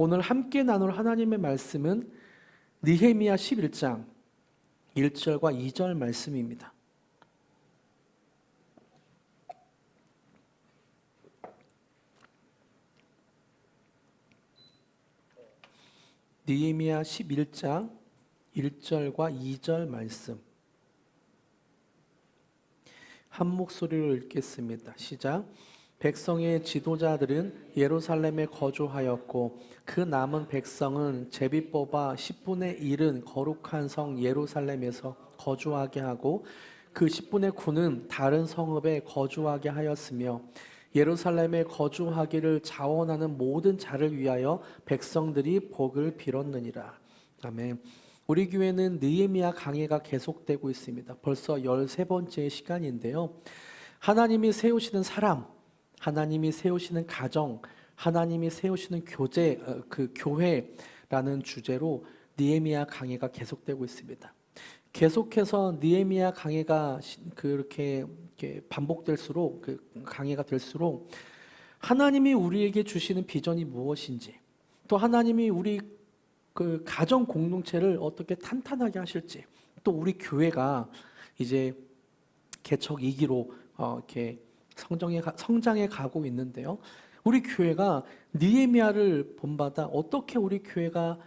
오늘 함께 나눌 하나님의 말씀은 느헤미야 11장 1절과 2절 말씀입니다. 느헤미야 11장 1절과 2절 말씀 한 목소리로 읽겠습니다. 시작. 백성의 지도자들은 예루살렘에 거주하였고 그 남은 백성은 제비 뽑아 10분의 1은 거룩한 성 예루살렘에서 거주하게 하고 그 10분의 9는 다른 성읍에 거주하게 하였으며 예루살렘에 거주하기를 자원하는 모든 자를 위하여 백성들이 복을 빌었느니라. 아멘. 우리 교회는 느헤미야 강해가 계속되고 있습니다. 벌써 13번째 시간인데요. 하나님이 세우시는 사람, 하나님이 세우시는 가정, 하나님이 세우시는 교회라는 주제로 느헤미야 강해가 계속되고 있습니다. 계속해서 느헤미야 강해가 그렇게 반복될수록 강해가 될수록 하나님이 우리에게 주시는 비전이 무엇인지, 또 하나님이 우리 가정 공동체를 어떻게 탄탄하게 하실지, 또 우리 교회가 이제 개척 2기로 이렇게 성장해 가고 있는데요. 우리 교회가 느헤미야를 본받아 어떻게 우리 교회가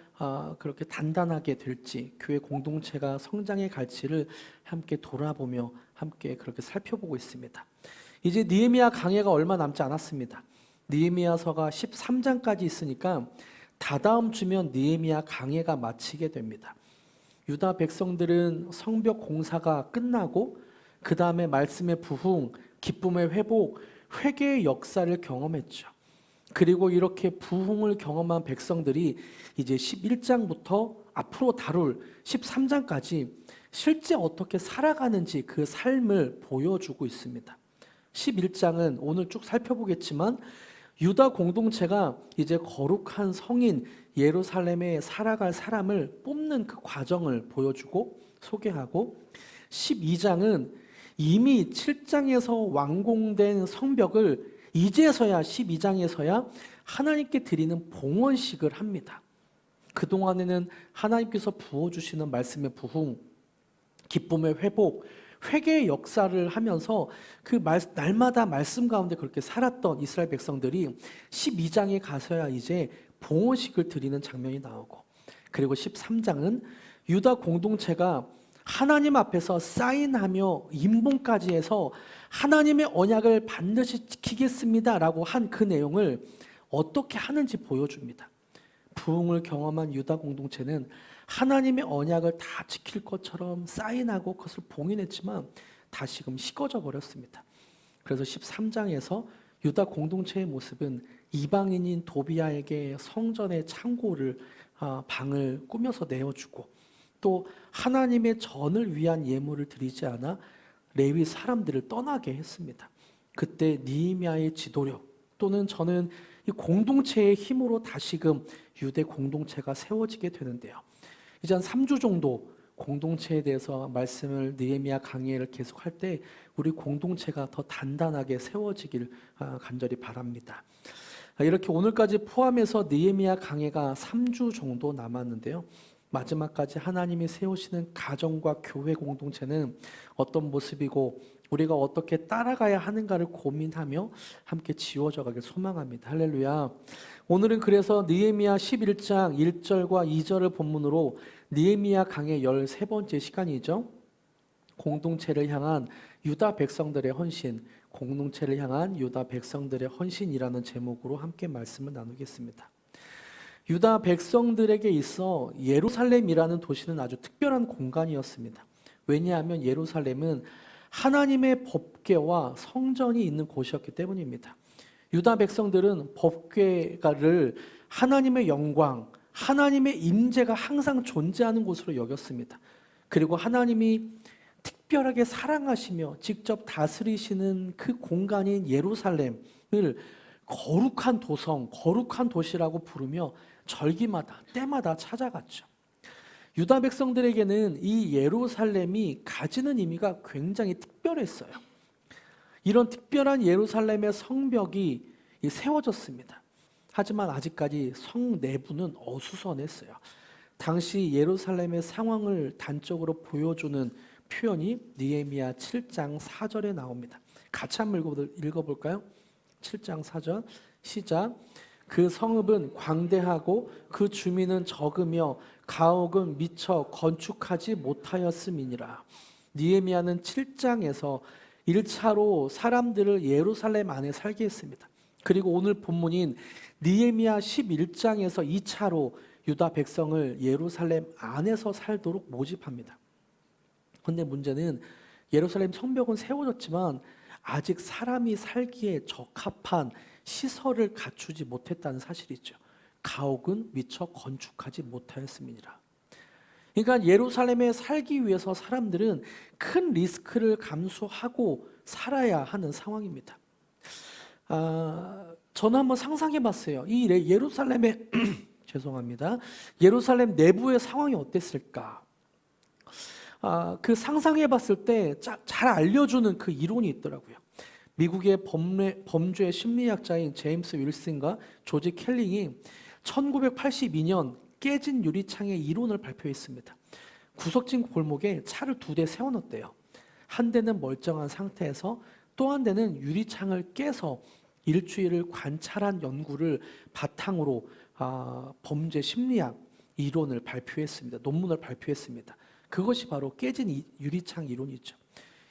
그렇게 단단하게 될지, 교회 공동체가 성장해 갈지를 함께 돌아보며 함께 그렇게 살펴보고 있습니다. 이제 느헤미야 강해가 얼마 남지 않았습니다. 느헤미야서가 13장까지 있으니까 다다음 주면 느헤미야 강해가 마치게 됩니다. 유다 백성들은 성벽 공사가 끝나고 그 다음에 말씀의 부흥, 기쁨의 회복, 회개의 역사를 경험했죠. 그리고 이렇게 부흥을 경험한 백성들이 이제 11장부터 앞으로 다룰 13장까지 실제 어떻게 살아가는지 그 삶을 보여주고 있습니다. 11장은 오늘 쭉 살펴보겠지만 유다 공동체가 이제 거룩한 성인 예루살렘에 살아갈 사람을 뽑는 그 과정을 보여주고 소개하고, 12장은 이미 7장에서 완공된 성벽을 이제서야 12장에서야 하나님께 드리는 봉헌식을 합니다. 그동안에는 하나님께서 부어주시는 말씀의 부흥, 기쁨의 회복, 회개의 역사를 하면서 그 날마다 말씀 가운데 그렇게 살았던 이스라엘 백성들이 12장에 가서야 이제 봉헌식을 드리는 장면이 나오고, 그리고 13장은 유다 공동체가 하나님 앞에서 사인하며 임봉까지 해서 하나님의 언약을 반드시 지키겠습니다라고 한 그 내용을 어떻게 하는지 보여줍니다. 부흥을 경험한 유다 공동체는 하나님의 언약을 다 지킬 것처럼 사인하고 그것을 봉인했지만 다시금 식어져 버렸습니다. 그래서 13장에서 유다 공동체의 모습은 이방인인 도비아에게 성전의 창고를 방을 꾸며서 내어주고, 또 하나님의 전을 위한 예물을 드리지 않아 레위 사람들을 떠나게 했습니다. 그때 느헤미야의 지도력, 또는 저는 이 공동체의 힘으로 다시금 유대 공동체가 세워지게 되는데요. 이제 한 3주 정도 공동체에 대해서 말씀을 느헤미야 강의를 계속할 때 우리 공동체가 더 단단하게 세워지길 간절히 바랍니다. 이렇게 오늘까지 포함해서 느헤미야 강해가 3주 정도 남았는데요. 마지막까지 하나님이 세우시는 가정과 교회 공동체는 어떤 모습이고 우리가 어떻게 따라가야 하는가를 고민하며 함께 지워져 가길 소망합니다. 할렐루야. 오늘은 그래서 느헤미야 11장 1절과 2절을 본문으로 느헤미야 강의 13번째 시간이죠. 공동체를 향한 유다 백성들의 헌신, 공동체를 향한 유다 백성들의 헌신이라는 제목으로 함께 말씀을 나누겠습니다. 유다 백성들에게 있어 예루살렘이라는 도시는 아주 특별한 공간이었습니다. 왜냐하면 예루살렘은 하나님의 법궤와 성전이 있는 곳이었기 때문입니다. 유다 백성들은 법궤를 하나님의 영광, 하나님의 임재가 항상 존재하는 곳으로 여겼습니다. 그리고 하나님이 특별하게 사랑하시며 직접 다스리시는 그 공간인 예루살렘을 거룩한 도성, 거룩한 도시라고 부르며 절기마다 때마다 찾아갔죠. 유다 백성들에게는 이 예루살렘이 가지는 의미가 굉장히 특별했어요. 이런 특별한 예루살렘의 성벽이 세워졌습니다. 하지만 아직까지 성 내부는 어수선했어요. 당시 예루살렘의 상황을 단적으로 보여주는 표현이 느헤미야 7장 4절에 나옵니다. 같이 한번 읽어볼까요? 7장 4절 시작. 그 성읍은 광대하고 그 주민은 적으며 가옥은 미처 건축하지 못하였음이니라. 느헤미야는 7장에서 1차로 사람들을 예루살렘 안에 살게 했습니다. 그리고 오늘 본문인 느헤미야 11장에서 2차로 유다 백성을 예루살렘 안에서 살도록 모집합니다. 그런데 문제는 예루살렘 성벽은 세워졌지만 아직 사람이 살기에 적합한 시설을 갖추지 못했다는 사실이죠. 가옥은 미처 건축하지 못하였음이니라. 그러니까 예루살렘에 살기 위해서 사람들은 큰 리스크를 감수하고 살아야 하는 상황입니다. 저는 한번 상상해 봤어요. 이 예루살렘의 죄송합니다. 예루살렘 내부의 상황이 어땠을까? 그 상상해 봤을 때 잘 알려주는 그 이론이 있더라고요. 미국의 범죄 심리학자인 제임스 윌슨과 조지 켈링이 1982년 깨진 유리창의 이론을 발표했습니다. 구석진 골목에 차를 2대 세워놓았대요. 한 대는 멀쩡한 상태에서 또 한 대는 유리창을 깨서 일주일을 관찰한 연구를 바탕으로 범죄 심리학 이론을 발표했습니다. 논문을 발표했습니다. 그것이 바로 깨진 유리창 이론이죠.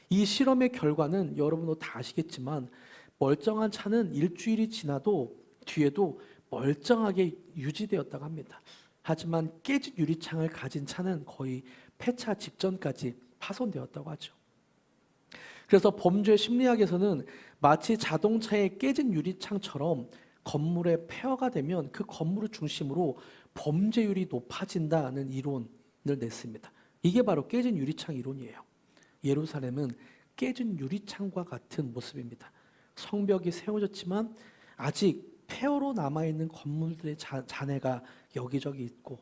이 실험의 결과는 여러분도 다 아시겠지만 멀쩡한 차는 일주일이 지나도 뒤에도 멀쩡하게 유지되었다고 합니다. 하지만 깨진 유리창을 가진 차는 거의 폐차 직전까지 파손되었다고 하죠. 그래서 범죄 심리학에서는 마치 자동차의 깨진 유리창처럼 건물의 폐허가 되면 그 건물을 중심으로 범죄율이 높아진다는 이론을 냈습니다. 이게 바로 깨진 유리창 이론이에요. 예루살렘은 깨진 유리창과 같은 모습입니다. 성벽이 세워졌지만 아직 폐허로 남아있는 건물들의 잔해가 여기저기 있고,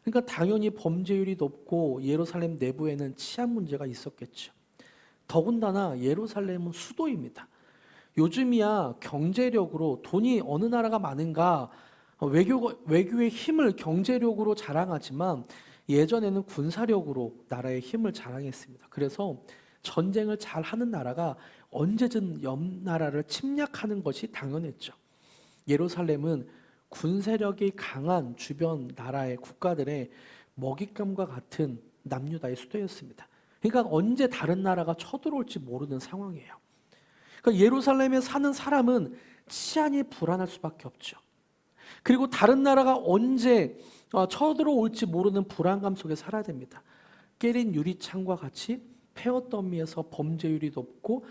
그러니까 당연히 범죄율이 높고 예루살렘 내부에는 치안 문제가 있었겠죠. 더군다나 예루살렘은 수도입니다. 요즘이야 경제력으로 돈이 어느 나라가 많은가, 외교의 힘을 경제력으로 자랑하지만 예전에는 군사력으로 나라의 힘을 자랑했습니다. 그래서 전쟁을 잘 하는 나라가 언제든 옆 나라를 침략하는 것이 당연했죠. 예루살렘은 군사력이 강한 주변 나라의 국가들의 먹잇감과 같은 남유다의 수도였습니다. 그러니까 언제 다른 나라가 쳐들어올지 모르는 상황이에요. 그러니까 예루살렘에 사는 사람은 치안이 불안할 수밖에 없죠. 그리고 다른 나라가 언제 쳐들어올지 모르는 불안감 속에 살아야 됩니다. 깨진 유리창과 같이 폐허 더미에서 범죄율이 높고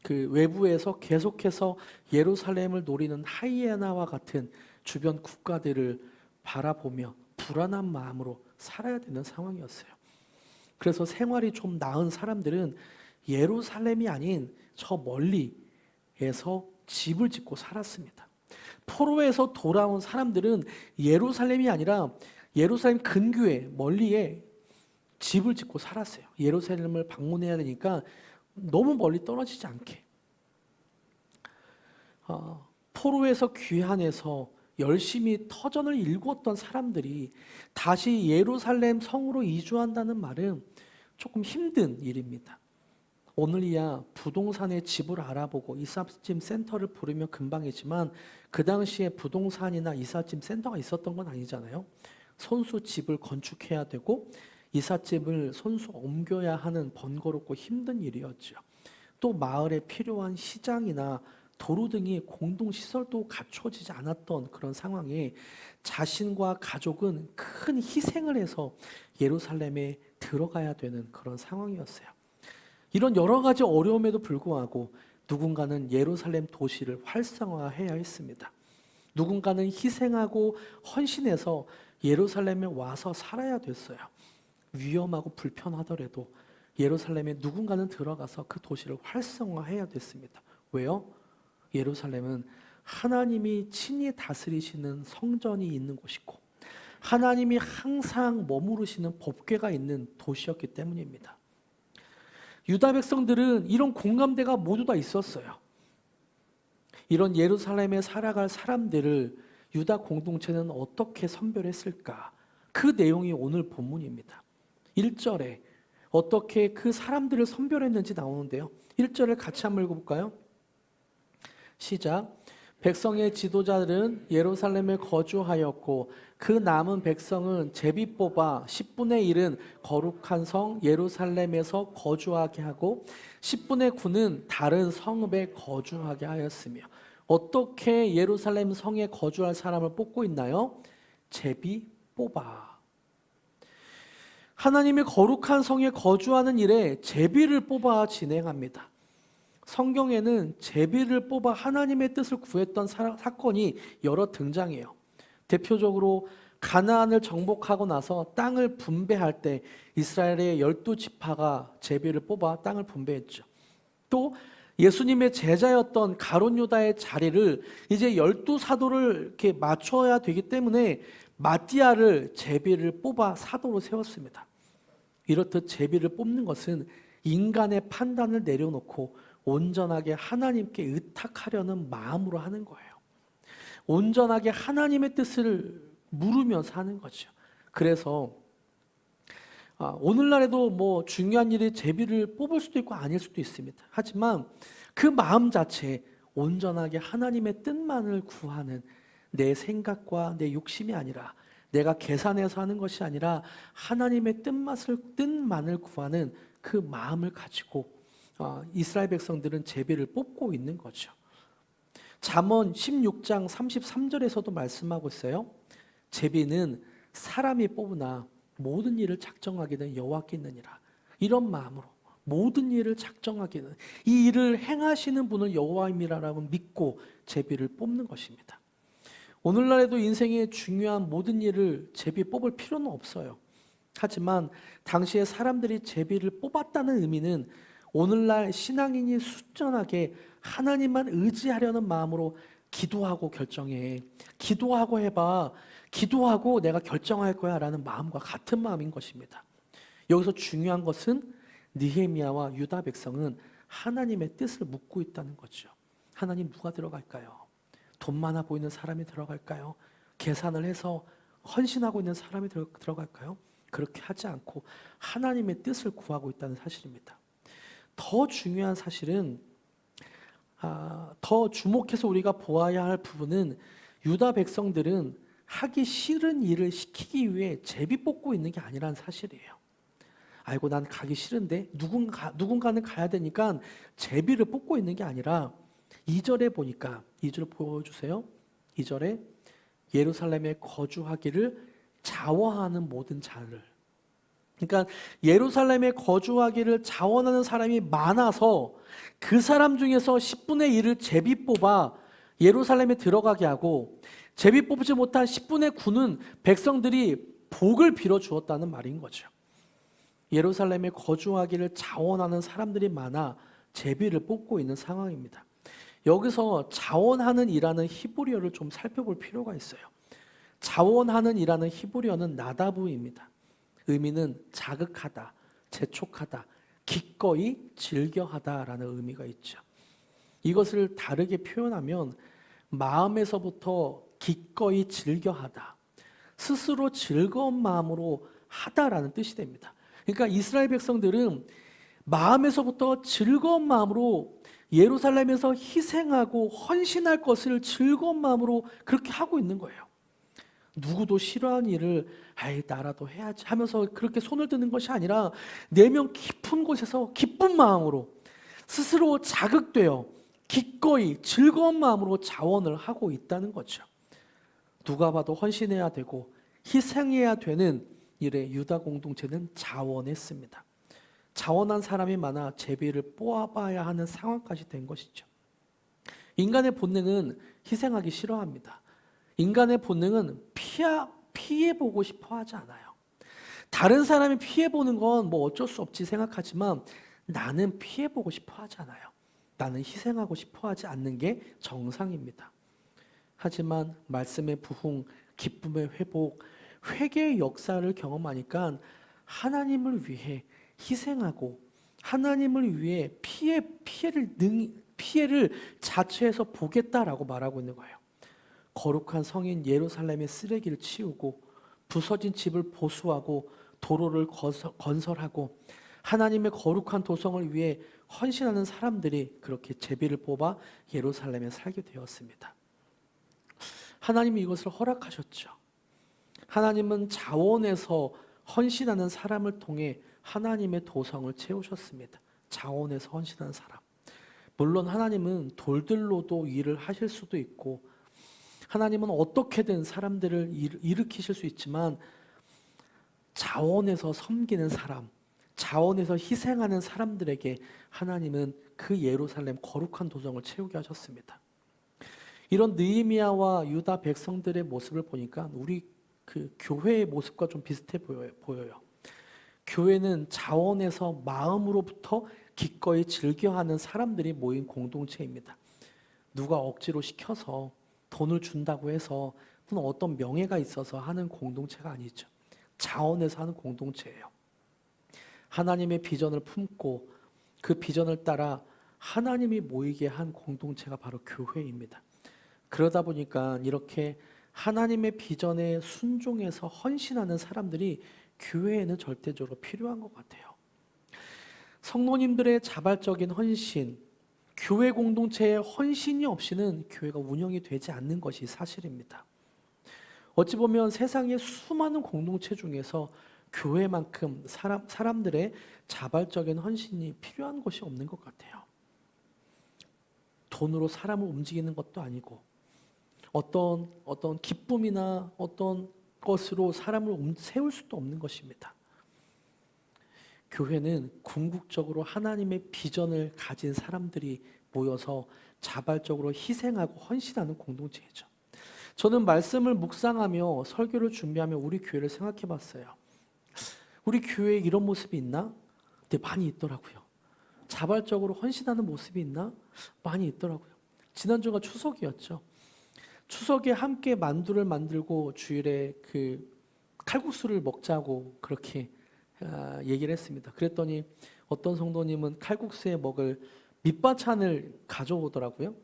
외부에서 계속해서 예루살렘을 노리는 하이에나와 같은 주변 국가들을 바라보며 불안한 마음으로 살아야 되는 상황이었어요. 그래서 생활이 좀 나은 사람들은 예루살렘이 아닌 저 멀리에서 집을 짓고 살았습니다. 포로에서 돌아온 사람들은 예루살렘이 아니라 예루살렘 근교에 멀리에 집을 짓고 살았어요. 예루살렘을 방문해야 되니까 너무 멀리 떨어지지 않게. 포로에서 귀환해서 열심히 터전을 일구었던 사람들이 다시 예루살렘 성으로 이주한다는 말은 조금 힘든 일입니다. 오늘이야 부동산의 집을 알아보고 이삿짐 센터를 부르면 금방이지만 그 당시에 부동산이나 이삿짐 센터가 있었던 건 아니잖아요. 손수 집을 건축해야 되고 이삿짐을 손수 옮겨야 하는 번거롭고 힘든 일이었죠. 또 마을에 필요한 시장이나 도로 등이 공동시설도 갖춰지지 않았던 그런 상황에 자신과 가족은 큰 희생을 해서 예루살렘에 들어가야 되는 그런 상황이었어요. 이런 여러 가지 어려움에도 불구하고 누군가는 예루살렘 도시를 활성화해야 했습니다. 누군가는 희생하고 헌신해서 예루살렘에 와서 살아야 됐어요. 위험하고 불편하더라도 예루살렘에 누군가는 들어가서 그 도시를 활성화해야 됐습니다. 왜요? 예루살렘은 하나님이 친히 다스리시는 성전이 있는 곳이고 하나님이 항상 머무르시는 법궤가 있는 도시였기 때문입니다. 유다 백성들은 이런 공감대가 모두 다 있었어요. 이런 예루살렘에 살아갈 사람들을 유다 공동체는 어떻게 선별했을까? 그 내용이 오늘 본문입니다. 1절에 어떻게 그 사람들을 선별했는지 나오는데요. 1절을 같이 한번 읽어볼까요? 시작. 백성의 지도자들은 예루살렘에 거주하였고 그 남은 백성은 제비 뽑아 10분의 1은 거룩한 성 예루살렘에서 거주하게 하고 10분의 9는 다른 성읍에 거주하게 하였으며. 어떻게 예루살렘 성에 거주할 사람을 뽑고 있나요? 제비 뽑아. 하나님의 거룩한 성에 거주하는 일에 제비를 뽑아 진행합니다. 성경에는 제비를 뽑아 하나님의 뜻을 구했던 사건이 여러 등장해요. 대표적으로 가나안을 정복하고 나서 땅을 분배할 때 이스라엘의 12지파가 제비를 뽑아 땅을 분배했죠. 또 예수님의 제자였던 가룟 유다의 자리를 이제 12사도를 이렇게 맞춰야 되기 때문에 마띠아를 제비를 뽑아 사도로 세웠습니다. 이렇듯 제비를 뽑는 것은 인간의 판단을 내려놓고 온전하게 하나님께 의탁하려는 마음으로 하는 거예요. 온전하게 하나님의 뜻을 물으면서 하는 거죠. 그래서 오늘날에도 뭐 중요한 일이 제비를 뽑을 수도 있고 아닐 수도 있습니다. 하지만 그 마음 자체에 온전하게 하나님의 뜻만을 구하는 내 생각과 내 욕심이 아니라 내가 계산해서 하는 것이 아니라 하나님의 뜻만을 구하는 그 마음을 가지고 이스라엘 백성들은 제비를 뽑고 있는 거죠. 잠언 16장 33절에서도 말씀하고 있어요. 제비는 사람이 뽑으나 모든 일을 작정하기는 여호와께 있느니라. 이런 마음으로 모든 일을 작정하기는 이 일을 행하시는 분을 여호와임이라고 믿고 제비를 뽑는 것입니다. 오늘날에도 인생의 중요한 모든 일을 제비 뽑을 필요는 없어요. 하지만 당시에 사람들이 제비를 뽑았다는 의미는 오늘날 신앙인이 순전하게 하나님만 의지하려는 마음으로 기도하고 결정해. 기도하고 해봐. 기도하고 내가 결정할 거야 라는 마음과 같은 마음인 것입니다. 여기서 중요한 것은 느헤미야와 유다 백성은 하나님의 뜻을 묻고 있다는 거죠. 하나님 누가 들어갈까요? 돈 많아 보이는 사람이 들어갈까요? 계산을 해서 헌신하고 있는 사람이 들어갈까요? 그렇게 하지 않고 하나님의 뜻을 구하고 있다는 사실입니다. 더 중요한 사실은 더 주목해서 우리가 보아야 할 부분은 유다 백성들은 하기 싫은 일을 시키기 위해 제비 뽑고 있는 게 아니라는 사실이에요. 아이고 난 가기 싫은데 누군가는 가야 되니까 제비를 뽑고 있는 게 아니라 2절에 보니까 2절 보여주세요. 2절에 예루살렘에 거주하기를 자원하는 모든 자를, 그러니까 예루살렘에 거주하기를 자원하는 사람이 많아서 그 사람 중에서 10분의 1을 제비 뽑아 예루살렘에 들어가게 하고 제비 뽑지 못한 10분의 9는 백성들이 복을 빌어 주었다는 말인 거죠. 예루살렘에 거주하기를 자원하는 사람들이 많아 제비를 뽑고 있는 상황입니다. 여기서 자원하는 이라는 히브리어를 좀 살펴볼 필요가 있어요. 자원하는 이라는 히브리어는 나다브입니다. 의미는 자극하다, 재촉하다, 기꺼이 즐겨하다라는 의미가 있죠. 이것을 다르게 표현하면 마음에서부터 기꺼이 즐겨하다, 스스로 즐거운 마음으로 하다라는 뜻이 됩니다. 그러니까 이스라엘 백성들은 마음에서부터 즐거운 마음으로 예루살렘에서 희생하고 헌신할 것을 즐거운 마음으로 그렇게 하고 있는 거예요. 누구도 싫어하는 일을 나라도 해야지 하면서 그렇게 손을 드는 것이 아니라 내면 깊은 곳에서 기쁜 마음으로 스스로 자극되어 기꺼이 즐거운 마음으로 자원을 하고 있다는 거죠. 누가 봐도 헌신해야 되고 희생해야 되는 일에 유다 공동체는 자원했습니다. 자원한 사람이 많아 제비를 뽑아야 하는 상황까지 된 것이죠. 인간의 본능은 희생하기 싫어합니다. 인간의 본능은 피해보고 싶어 하지 않아요. 다른 사람이 피해보는 건 뭐 어쩔 수 없지 생각하지만 나는 피해보고 싶어 하지 않아요. 나는 희생하고 싶어 하지 않는 게 정상입니다. 하지만 말씀의 부흥, 기쁨의 회복, 회개의 역사를 경험하니까 하나님을 위해 희생하고 하나님을 위해 피해를 자체에서 보겠다라고 말하고 있는 거예요. 거룩한 성인 예루살렘의 쓰레기를 치우고 부서진 집을 보수하고 도로를 건설하고 하나님의 거룩한 도성을 위해 헌신하는 사람들이 그렇게 제비를 뽑아 예루살렘에 살게 되었습니다. 하나님이 이것을 허락하셨죠. 하나님은 자원에서 헌신하는 사람을 통해 하나님의 도성을 채우셨습니다. 자원에서 헌신하는 사람. 물론 하나님은 돌들로도 일을 하실 수도 있고 하나님은 어떻게든 사람들을 일으키실 수 있지만 자원에서 섬기는 사람, 자원에서 희생하는 사람들에게 하나님은 그 예루살렘 거룩한 도성을 채우게 하셨습니다. 이런 느헤미야와 유다 백성들의 모습을 보니까 우리 그 교회의 모습과 좀 비슷해 보여요. 교회는 자원에서 마음으로부터 기꺼이 즐겨하는 사람들이 모인 공동체입니다. 누가 억지로 시켜서 돈을 준다고 해서 또는 어떤 명예가 있어서 하는 공동체가 아니죠. 자원에서 하는 공동체예요. 하나님의 비전을 품고 그 비전을 따라 하나님이 모이게 한 공동체가 바로 교회입니다. 그러다 보니까 이렇게 하나님의 비전에 순종해서 헌신하는 사람들이 교회에는 절대적으로 필요한 것 같아요. 성도님들의 자발적인 헌신, 교회 공동체의 헌신이 없이는 교회가 운영이 되지 않는 것이 사실입니다. 어찌 보면 세상의 수많은 공동체 중에서 교회만큼 사람들의 자발적인 헌신이 필요한 것이 없는 것 같아요. 돈으로 사람을 움직이는 것도 아니고 어떤 기쁨이나 어떤 것으로 사람을 세울 수도 없는 것입니다. 교회는 궁극적으로 하나님의 비전을 가진 사람들이 모여서 자발적으로 희생하고 헌신하는 공동체이죠. 저는 말씀을 묵상하며 설교를 준비하며 우리 교회를 생각해 봤어요. 우리 교회에 이런 모습이 있나? 근데 많이 있더라고요. 자발적으로 헌신하는 모습이 있나? 많이 있더라고요. 지난주가 추석이었죠. 추석에 함께 만두를 만들고 주일에 그 칼국수를 먹자고 그렇게 얘기를 했습니다. 그랬더니 어떤 성도님은 칼국수에 먹을 밑반찬을 가져오더라고요.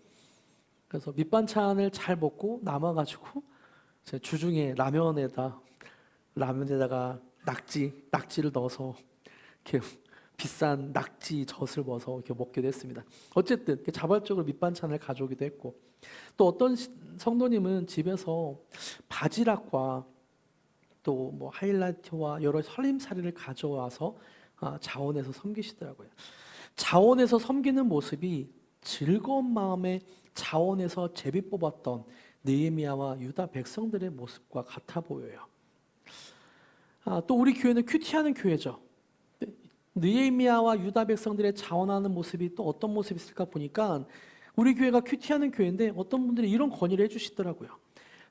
그래서 밑반찬을 잘 먹고 남아가지고 주중에 라면에다가 낙지를 넣어서 이렇게 비싼 낙지 젖을 넣어서 이렇게 먹기도 했습니다. 어쨌든 자발적으로 밑반찬을 가져오기도 했고 또 어떤 성도님은 집에서 바지락과 또 뭐 하이라이트와 여러 살림살이를 가져와서 자원해서 섬기시더라고요. 자원해서 섬기는 모습이 즐거운 마음에 자원해서 제비 뽑았던 느헤미야와 유다 백성들의 모습과 같아 보여요. 또 우리 교회는 큐티하는 교회죠. 느헤미야와 유다 백성들의 자원하는 모습이 또 어떤 모습이 있을까 보니까 우리 교회가 큐티하는 교회인데 어떤 분들이 이런 건의를 해주시더라고요.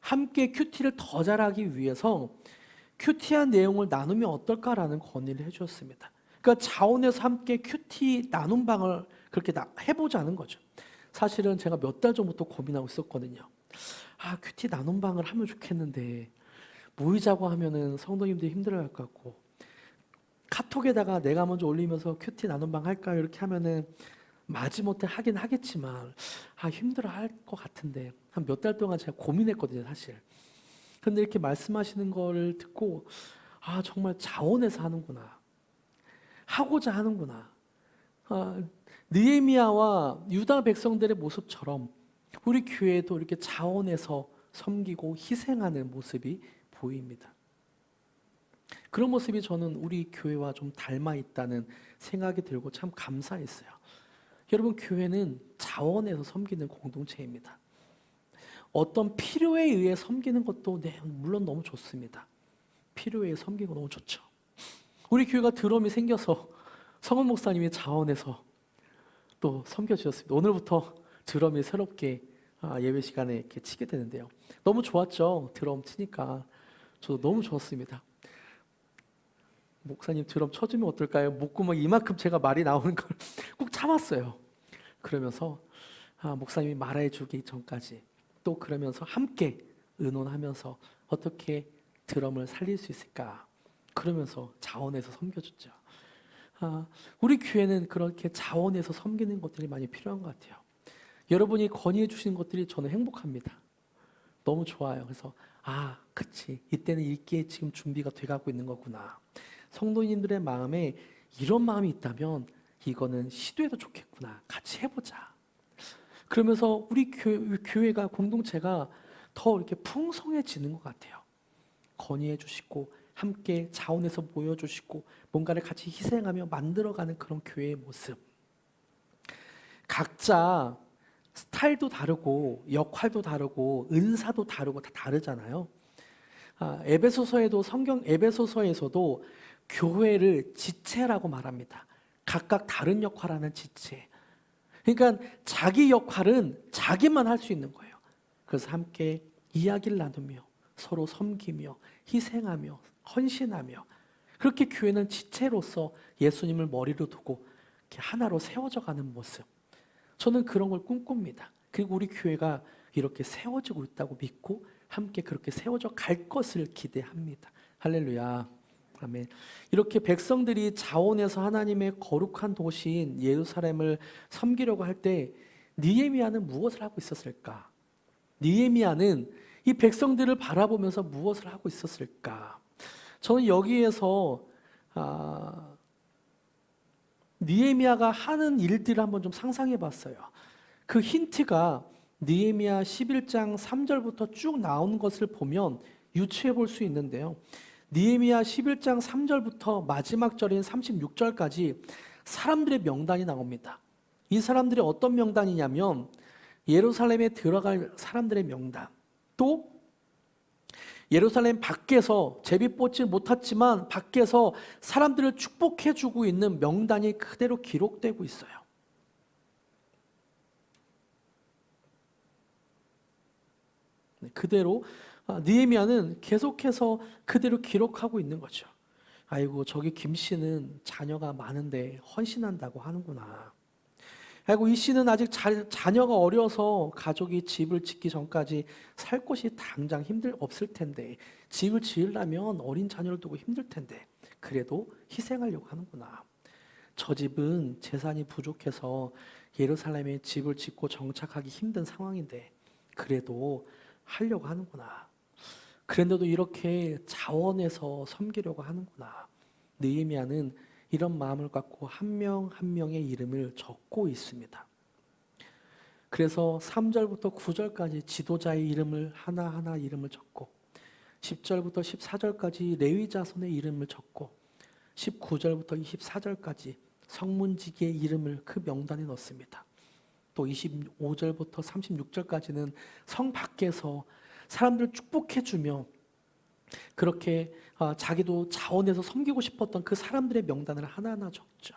함께 큐티를 더 잘하기 위해서 큐티한 내용을 나누면 어떨까라는 건의를 해주었습니다. 그러니까 자원해서 함께 큐티 나눔 방을 그렇게 해보자는 거죠. 사실은 제가 몇 달 전부터 고민하고 있었거든요. 큐티 나눔 방을 하면 좋겠는데 모이자고 하면은 성도님들이 힘들어할 것 같고 카톡에다가 내가 먼저 올리면서 큐티 나눔 방 할까요? 이렇게 하면은 마지못해 하긴 하겠지만 힘들어할 것 같은데 한 몇 달 동안 제가 고민했거든요, 사실. 그런데 이렇게 말씀하시는 걸 듣고 정말 자원해서 하는구나. 하고자 하는구나. 느헤미야와 유다 백성들의 모습처럼 우리 교회도 이렇게 자원해서 섬기고 희생하는 모습이 보입니다. 그런 모습이 저는 우리 교회와 좀 닮아 있다는 생각이 들고 참 감사했어요. 여러분, 교회는 자원해서 섬기는 공동체입니다. 어떤 필요에 의해 섬기는 것도 물론 너무 좋습니다. 필요에 의해 섬기는 거 너무 좋죠. 우리 교회가 드럼이 생겨서 성원 목사님이 자원해서 또 섬겨주셨습니다. 오늘부터 드럼이 새롭게 예배 시간에 이렇게 치게 되는데요. 너무 좋았죠. 드럼 치니까 저도 너무 좋았습니다. 목사님 드럼 쳐주면 어떨까요? 목구멍 이만큼 제가 말이 나오는 걸 꼭 참았어요. 그러면서 목사님이 말해주기 전까지 또 그러면서 함께 의논하면서 어떻게 드럼을 살릴 수 있을까 그러면서 자원해서 섬겨줬죠. 우리 교회는 그렇게 자원해서 섬기는 것들이 많이 필요한 것 같아요. 여러분이 건의해 주신 것들이 저는 행복합니다. 너무 좋아요. 그래서 그치, 이때는 읽기에 지금 준비가 돼가고 있는 거구나. 성도님들의 마음에 이런 마음이 있다면 이거는 시도해도 좋겠구나. 같이 해보자. 그러면서 우리 교회가, 공동체가 더 이렇게 풍성해지는 것 같아요. 건의해 주시고 함께 자원해서 모여주시고 뭔가를 같이 희생하며 만들어가는 그런 교회의 모습. 각자 스타일도 다르고 역할도 다르고 은사도 다르고 다 다르잖아요. 에베소서에서도 교회를 지체라고 말합니다. 각각 다른 역할하는 지체. 그러니까 자기 역할은 자기만 할 수 있는 거예요. 그래서 함께 이야기를 나누며 서로 섬기며 희생하며 헌신하며, 그렇게 교회는 지체로서 예수님을 머리로 두고 이렇게 하나로 세워져 가는 모습. 저는 그런 걸 꿈꿉니다. 그리고 우리 교회가 이렇게 세워지고 있다고 믿고 함께 그렇게 세워져 갈 것을 기대합니다. 할렐루야. 아멘. 이렇게 백성들이 자원해서 하나님의 거룩한 도시인 예루살렘을 섬기려고 할 때 느헤미야는 무엇을 하고 있었을까? 느헤미야는 이 백성들을 바라보면서 무엇을 하고 있었을까? 저는 여기에서 느헤미야가 하는 일들을 한번 좀 상상해 봤어요. 그 힌트가 느헤미야 11장 3절부터 쭉 나온 것을 보면 유추해 볼 수 있는데요. 느헤미야 11장 3절부터 마지막 절인 36절까지 사람들의 명단이 나옵니다. 이 사람들이 어떤 명단이냐면 예루살렘에 들어갈 사람들의 명단, 또 예루살렘 밖에서 제비 뽑지 못했지만 밖에서 사람들을 축복해주고 있는 명단이 그대로 기록되고 있어요. 그대로 느헤미야는 계속해서 그대로 기록하고 있는 거죠. 아이고, 저기 김 씨는 자녀가 많은데 헌신한다고 하는구나. 아이고, 이 씨는 아직 자녀가 어려서 가족이 집을 짓기 전까지 살 곳이 당장 없을 텐데, 집을 지으려면 어린 자녀를 두고 힘들 텐데 그래도 희생하려고 하는구나. 저 집은 재산이 부족해서 예루살렘에 집을 짓고 정착하기 힘든 상황인데 그래도 하려고 하는구나. 그런데도 이렇게 자원해서 섬기려고 하는구나. 느헤미야는 이런 마음을 갖고 한 명 한 명의 이름을 적고 있습니다. 그래서 3절부터 9절까지 지도자의 이름을 하나하나 이름을 적고, 10절부터 14절까지 레위 자손의 이름을 적고, 19절부터 24절까지 성문지기의 이름을 그 명단에 넣습니다. 또 25절부터 36절까지는 성 밖에서 사람들을 축복해주며 그렇게 자기도 자원해서 섬기고 싶었던 그 사람들의 명단을 하나하나 적죠.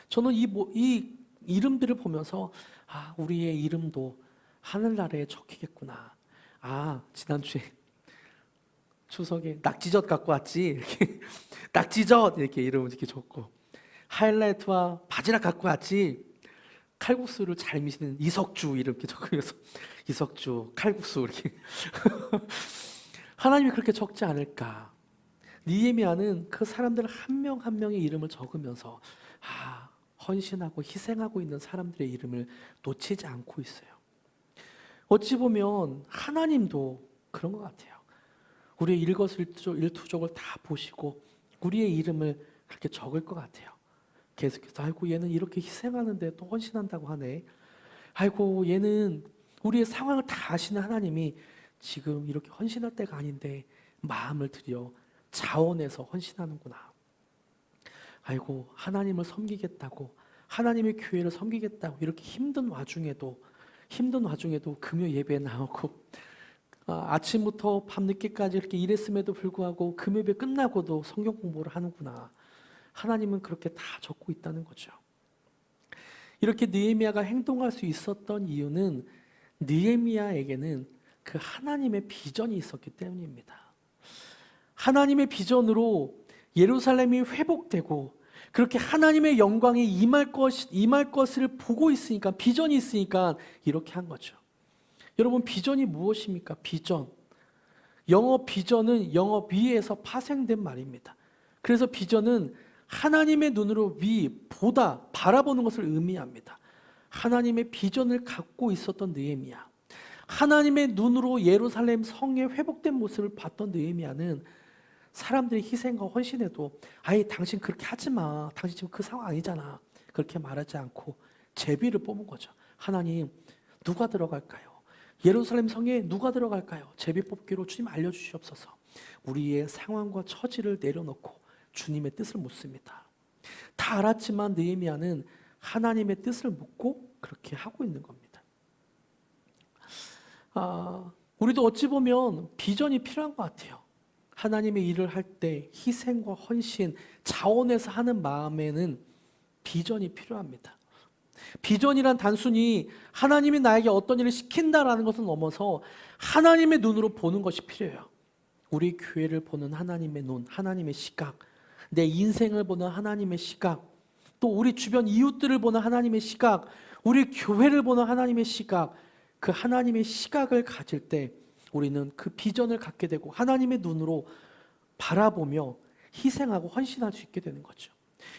저는 이 이름들을 보면서 우리의 이름도 하늘나라에 적히겠구나. 지난주에 추석에 낙지젓 갖고 왔지, 이렇게 낙지젓 이렇게 이름을 이렇게 적고, 하이라이트와 바지락 갖고 왔지, 칼국수를 잘 미시는 이석주 이렇게 적으면서 이석주 칼국수 이렇게 하나님이 그렇게 적지 않을까. 느헤미야는 그 사람들 한 명 한 명의 이름을 적으면서 헌신하고 희생하고 있는 사람들의 이름을 놓치지 않고 있어요. 어찌 보면 하나님도 그런 것 같아요. 우리의 일투족을 다 보시고 우리의 이름을 그렇게 적을 것 같아요. 계속해서 아이고, 얘는 이렇게 희생하는데 또 헌신한다고 하네. 아이고, 얘는 우리의 상황을 다 아시는 하나님이 지금 이렇게 헌신할 때가 아닌데 마음을 들여 자원해서 헌신하는구나. 아이고, 하나님을 섬기겠다고, 하나님의 교회를 섬기겠다고 이렇게 힘든 와중에도 금요 예배에 나오고, 아침부터 밤늦게까지 이렇게 일했음에도 불구하고 금요예배 끝나고도 성경 공부를 하는구나. 하나님은 그렇게 다 적고 있다는 거죠. 이렇게 느헤미야가 행동할 수 있었던 이유는 느헤미야에게는 그 하나님의 비전이 있었기 때문입니다. 하나님의 비전으로 예루살렘이 회복되고 그렇게 하나님의 영광이 임할 것을 보고 있으니까, 비전이 있으니까 이렇게 한 거죠. 여러분, 비전이 무엇입니까? 비전. 영어 비전은 영어 위에서 파생된 말입니다. 그래서 비전은 하나님의 눈으로 보다 바라보는 것을 의미합니다. 하나님의 비전을 갖고 있었던 느헤미야, 하나님의 눈으로 예루살렘 성의 회복된 모습을 봤던 느헤미야는 사람들의 희생과 헌신에도 아예 당신 그렇게 하지 마, 당신 지금 그 상황 아니잖아, 그렇게 말하지 않고 제비를 뽑은 거죠. 하나님, 누가 들어갈까요? 예루살렘 성에 누가 들어갈까요? 제비 뽑기로 주님 알려주시옵소서. 우리의 상황과 처지를 내려놓고 주님의 뜻을 묻습니다. 다 알았지만 느헤미야는 하나님의 뜻을 묻고 그렇게 하고 있는 겁니다. 우리도 어찌 보면 비전이 필요한 것 같아요. 하나님의 일을 할 때 희생과 헌신, 자원해서 하는 마음에는 비전이 필요합니다. 비전이란 단순히 하나님이 나에게 어떤 일을 시킨다라는 것을 넘어서 하나님의 눈으로 보는 것이 필요해요. 우리 교회를 보는 하나님의 눈, 하나님의 시각, 내 인생을 보는 하나님의 시각, 또 우리 주변 이웃들을 보는 하나님의 시각, 우리 교회를 보는 하나님의 시각, 그 하나님의 시각을 가질 때 우리는 그 비전을 갖게 되고 하나님의 눈으로 바라보며 희생하고 헌신할 수 있게 되는 거죠.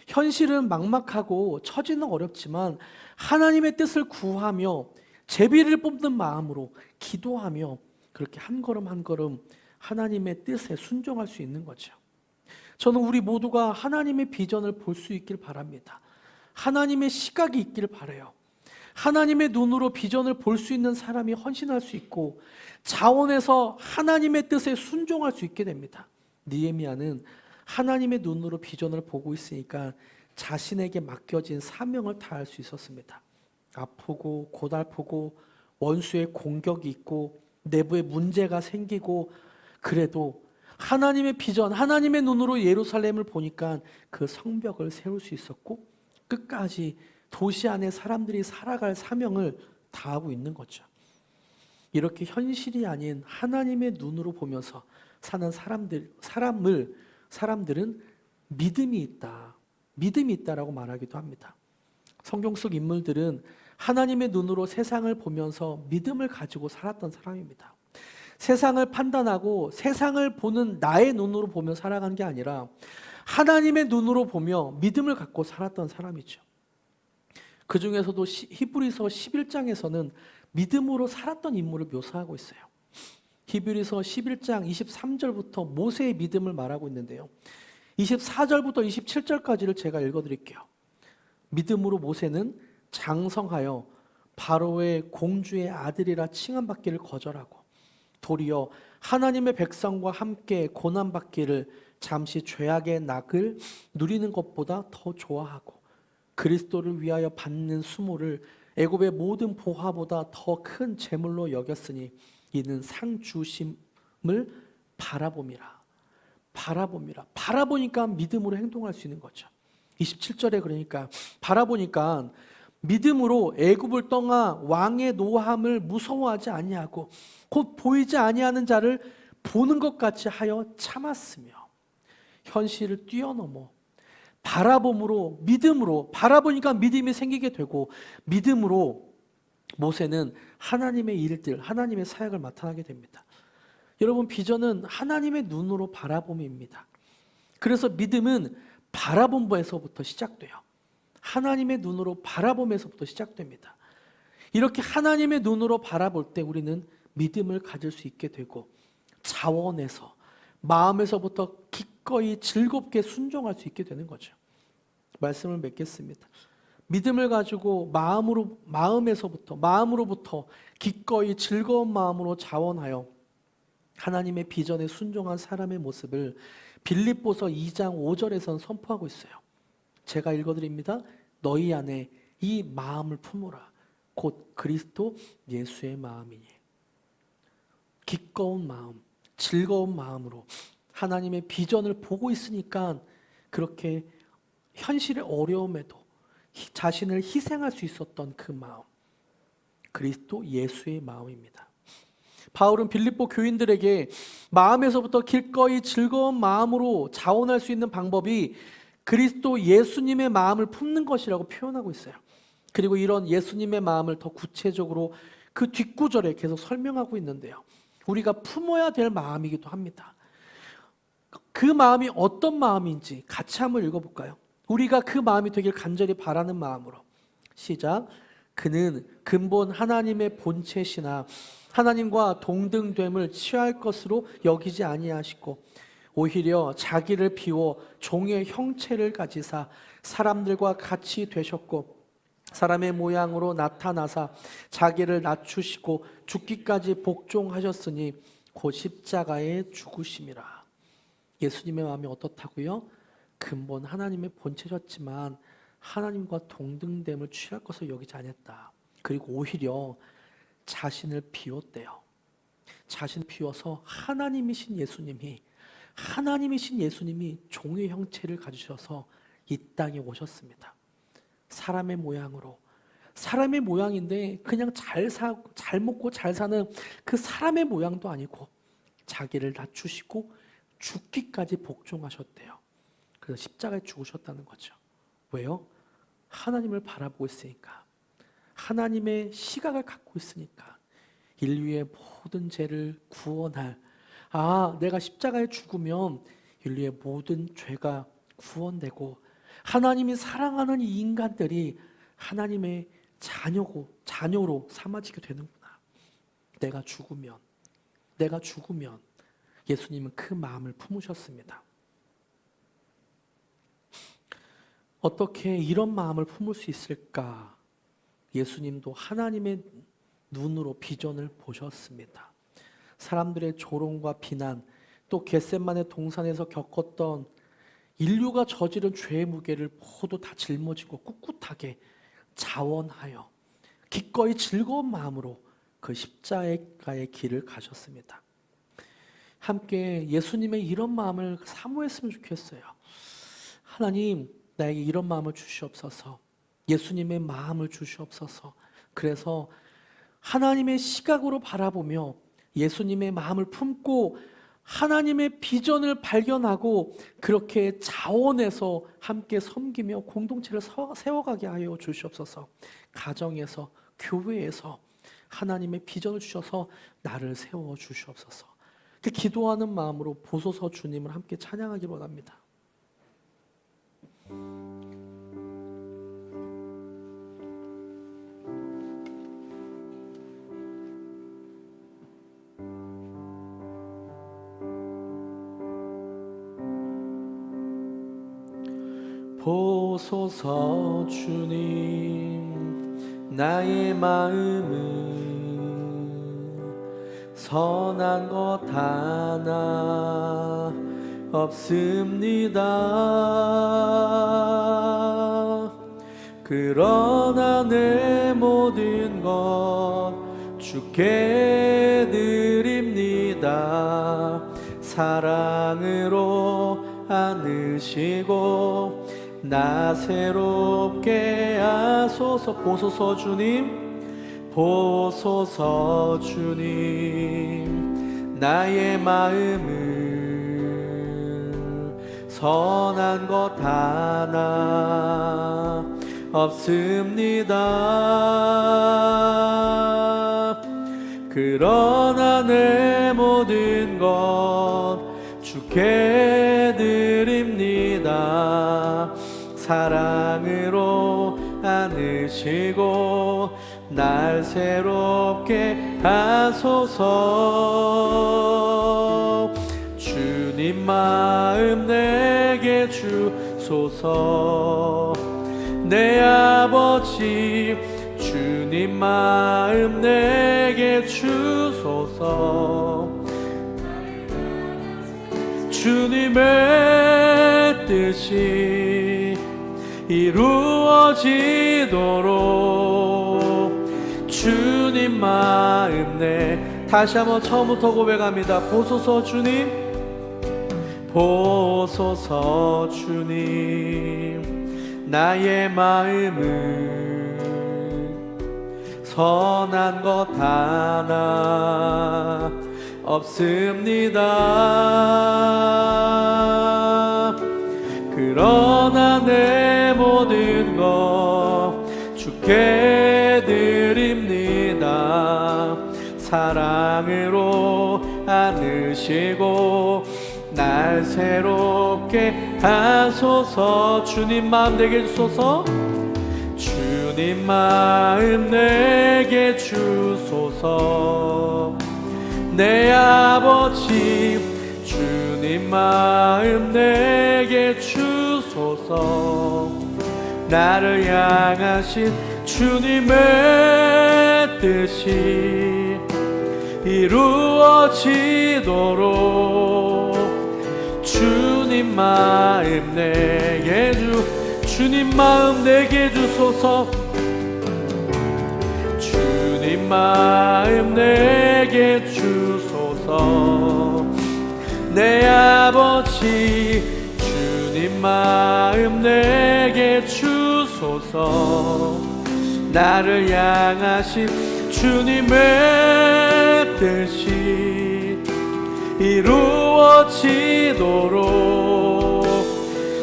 현실은 막막하고 처지는 어렵지만 하나님의 뜻을 구하며 제비를 뽑는 마음으로 기도하며 그렇게 한 걸음 한 걸음 하나님의 뜻에 순종할 수 있는 거죠. 저는 우리 모두가 하나님의 비전을 볼 수 있길 바랍니다. 하나님의 시각이 있길 바라요. 하나님의 눈으로 비전을 볼 수 있는 사람이 헌신할 수 있고 자원해서 하나님의 뜻에 순종할 수 있게 됩니다. 느헤미야는 하나님의 눈으로 비전을 보고 있으니까 자신에게 맡겨진 사명을 다할 수 있었습니다. 아프고 고달프고 원수의 공격이 있고 내부에 문제가 생기고 그래도 하나님의 비전, 하나님의 눈으로 예루살렘을 보니까 그 성벽을 세울 수 있었고 끝까지 도시 안에 사람들이 살아갈 사명을 다하고 있는 거죠. 이렇게 현실이 아닌 하나님의 눈으로 보면서 사는 사람들은 믿음이 있다라고 말하기도 합니다. 성경 속 인물들은 하나님의 눈으로 세상을 보면서 믿음을 가지고 살았던 사람입니다. 세상을 판단하고 세상을 보는 나의 눈으로 보며 살아간 게 아니라 하나님의 눈으로 보며 믿음을 갖고 살았던 사람이죠. 그 중에서도 히브리서 11장에서는 믿음으로 살았던 인물을 묘사하고 있어요. 히브리서 11장 23절부터 모세의 믿음을 말하고 있는데요. 24절부터 27절까지를 제가 읽어드릴게요. 믿음으로 모세는 장성하여 바로의 공주의 아들이라 칭함받기를 거절하고 도리어 하나님의 백성과 함께 고난받기를 잠시 죄악의 낙을 누리는 것보다 더 좋아하고 그리스도를 위하여 받는 수모를 애굽의 모든 보화보다 더 큰 재물로 여겼으니 이는 상 주심을 바라봄이라. 바라보니까 믿음으로 행동할 수 있는 거죠. 27절에 그러니까 바라보니까 믿음으로 애굽을 떠나 왕의 노함을 무서워하지 아니하고 곧 보이지 아니하는 자를 보는 것 같이 하여 참았으며 현실을 뛰어넘어 바라봄으로 믿음으로 바라보니까 믿음이 생기게 되고 믿음으로 모세는 하나님의 일들, 하나님의 사역을 나타나게 됩니다. 여러분, 비전은 하나님의 눈으로 바라봄입니다. 그래서 믿음은 바라봄에서부터 시작돼요. 하나님의 눈으로 바라봄에서부터 시작됩니다. 이렇게 하나님의 눈으로 바라볼 때 우리는 믿음을 가질 수 있게 되고 자원에서 마음에서부터 기꺼이 즐겁게 순종할 수 있게 되는 거죠. 말씀을 맺겠습니다. 믿음을 가지고 마음으로부터 기꺼이 즐거운 마음으로 자원하여 하나님의 비전에 순종한 사람의 모습을 빌립보서 2장 5절에서는 선포하고 있어요. 제가 읽어드립니다. 너희 안에 이 마음을 품으라. 곧 그리스도 예수의 마음이니. 기꺼운 마음, 즐거운 마음으로 하나님의 비전을 보고 있으니까 그렇게 현실의 어려움에도 자신을 희생할 수 있었던 그 마음, 그리스도 예수의 마음입니다. 바울은 빌립보 교인들에게 마음에서부터 기꺼이 즐거운 마음으로 자원할 수 있는 방법이 그리스도 예수님의 마음을 품는 것이라고 표현하고 있어요. 그리고 이런 예수님의 마음을 더 구체적으로 그 뒷구절에 계속 설명하고 있는데요. 우리가 품어야 될 마음이기도 합니다. 그 마음이 어떤 마음인지 같이 한번 읽어볼까요? 우리가 그 마음이 되길 간절히 바라는 마음으로. 시작. 그는 근본 하나님의 본체시나 하나님과 동등됨을 취할 것으로 여기지 아니하시고 오히려 자기를 비워 종의 형체를 가지사 사람들과 같이 되셨고 사람의 모양으로 나타나사 자기를 낮추시고 죽기까지 복종하셨으니 곧 십자가에 죽으심이라. 예수님의 마음이 어떻다고요? 근본 하나님의 본체셨지만 하나님과 동등됨을 취할 것을 여기지 않았다. 그리고 오히려 자신을 비웠대요. 자신을 비워서 하나님이신 예수님이 종의 형체를 가지셔서 이 땅에 오셨습니다. 사람의 모양으로. 사람의 모양인데 그냥 잘 먹고 잘 사는 그 사람의 모양도 아니고 자기를 낮추시고 죽기까지 복종하셨대요. 그래서 십자가에 죽으셨다는 거죠. 왜요? 하나님을 바라보고 있으니까. 하나님의 시각을 갖고 있으니까. 인류의 모든 죄를 구원할, 내가 십자가에 죽으면 인류의 모든 죄가 구원되고 하나님이 사랑하는 이 인간들이 하나님의 자녀로 삼아지게 되는구나. 내가 죽으면 예수님은 그 마음을 품으셨습니다. 어떻게 이런 마음을 품을 수 있을까? 예수님도 하나님의 눈으로 비전을 보셨습니다. 사람들의 조롱과 비난, 또 겟세마네 동산에서 겪었던 인류가 저지른 죄의 무게를 모두 다 짊어지고 꿋꿋하게 자원하여 기꺼이 즐거운 마음으로 그 십자가의 길을 가셨습니다. 함께 예수님의 이런 마음을 사모했으면 좋겠어요. 하나님, 나에게 이런 마음을 주시옵소서. 예수님의 마음을 주시옵소서. 그래서 하나님의 시각으로 바라보며 예수님의 마음을 품고 하나님의 비전을 발견하고 그렇게 자원해서 함께 섬기며 공동체를 세워가게 하여 주시옵소서. 가정에서, 교회에서 하나님의 비전을 주셔서 나를 세워 주시옵소서. 그 기도하는 마음으로 보소서 주님을 함께 찬양하기 원합니다. 보소서 주님, 나의 마음은 선한 것 하나 없습니다. 그러나 내 모든 것 주께 드립니다. 사랑으로 안으시고 나 새롭게 하소서. 보소서 주님, 보소서 주님, 나의 마음은 선한 것 하나 없습니다. 그러나 내 모든 것 주께 드립니다. 사랑으로 안으시고 날 새롭게 하소서. 주님 마음 내게 주소서. 내 아버지 주님 마음 내게 주소서. 주님의 뜻이 이루어지도록 주님 마음 내. 다시 한번 처음부터 고백합니다. 보소서 주님, 보소서 주님, 나의 마음은 선한 것 하나 없습니다. 그러나 내 모든 것 주께 드립니다. 사랑으로 안으시고 날 새롭게 하소서. 주님 마음 내게 주소서. 주님 주님 마음 내게 주소서. 내 아버지 주님 마음 내게 주소서. 나를 향하신 주님의 뜻이 이루어지도록 주님 마음 내게 주님 마음 내게 주소서. 주님 마음 내게 주소서. 내 아버지 주님 마음 내게 주소서. 나를 향하신 주님의 뜻이 이루어지도록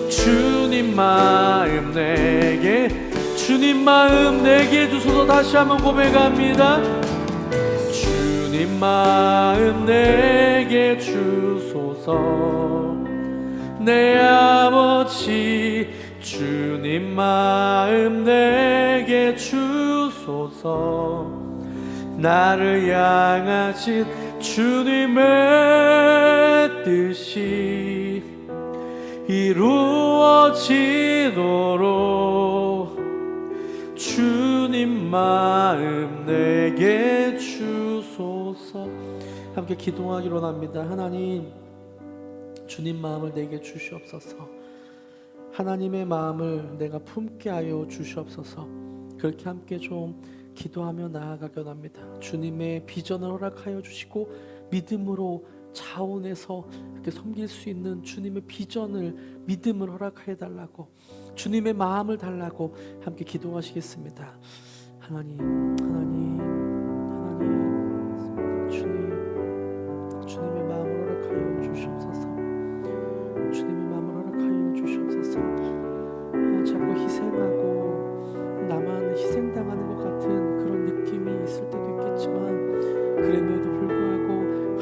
주님 마음 내게 주소서. 다시 한번 고백합니다. 주님 마음 내게 주소서. 내 아버지 주님 마음 내게 주소서. 나를 향하신 주님의 뜻이 이루어지도록 주님 마음 내게 주소서. 함께 기도하기로 합니다. 하나님, 주님 마음을 내게 주시옵소서. 하나님의 마음을 내가 품게 하여 주시옵소서. 그렇게 함께 좀 기도하며 나아가려 합니다. 주님의 비전을 허락하여 주시고 믿음으로 자원해서 이렇게 섬길 수 있는 주님의 비전을, 믿음을 허락해 달라고, 주님의 마음을 달라고 함께 기도하시겠습니다. 하나님, 주님의 마음을 허락하여 주시옵소서. 주님의 마음을 허락하여 주시옵소서. 자꾸 희생하고 나만 희생당하는 것 같은 그런 느낌이 있을 때도 있겠지만, 그럼에도 불구하고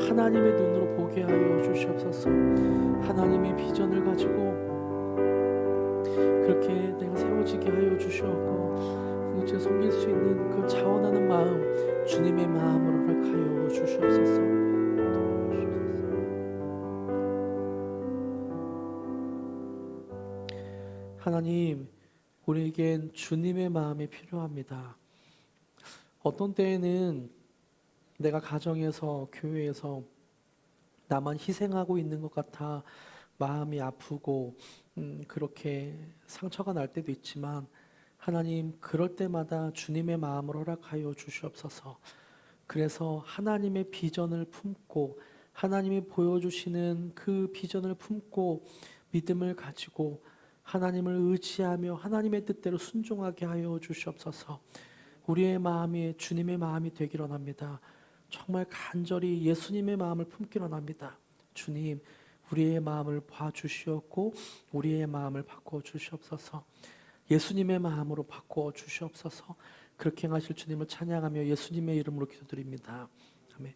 하나님의 눈으로 보게 하여 주시옵소서. 하나님의 비전을 가지고 그렇게 내가 세워지게 하여 주시옵고, 이제 섬길 수 있는 그 자원하는 마음, 주님의 마음으로 허락하여 주시옵소서. 하나님, 우리에겐 주님의 마음이 필요합니다. 어떤 때에는 내가 가정에서, 교회에서 나만 희생하고 있는 것 같아 마음이 아프고 그렇게 상처가 날 때도 있지만, 하나님, 그럴 때마다 주님의 마음을 허락하여 주시옵소서. 그래서 하나님의 비전을 품고, 하나님이 보여주시는 그 비전을 품고 믿음을 가지고 하나님을 의지하며 하나님의 뜻대로 순종하게 하여 주시옵소서. 우리의 마음이 주님의 마음이 되기를 원합니다. 정말 간절히 예수님의 마음을 품기를 원합니다. 주님, 우리의 마음을 봐주시옵고 우리의 마음을 바꿔 주시옵소서. 예수님의 마음으로 바꿔 주시옵소서. 그렇게 행하실 주님을 찬양하며 예수님의 이름으로 기도드립니다. 아멘.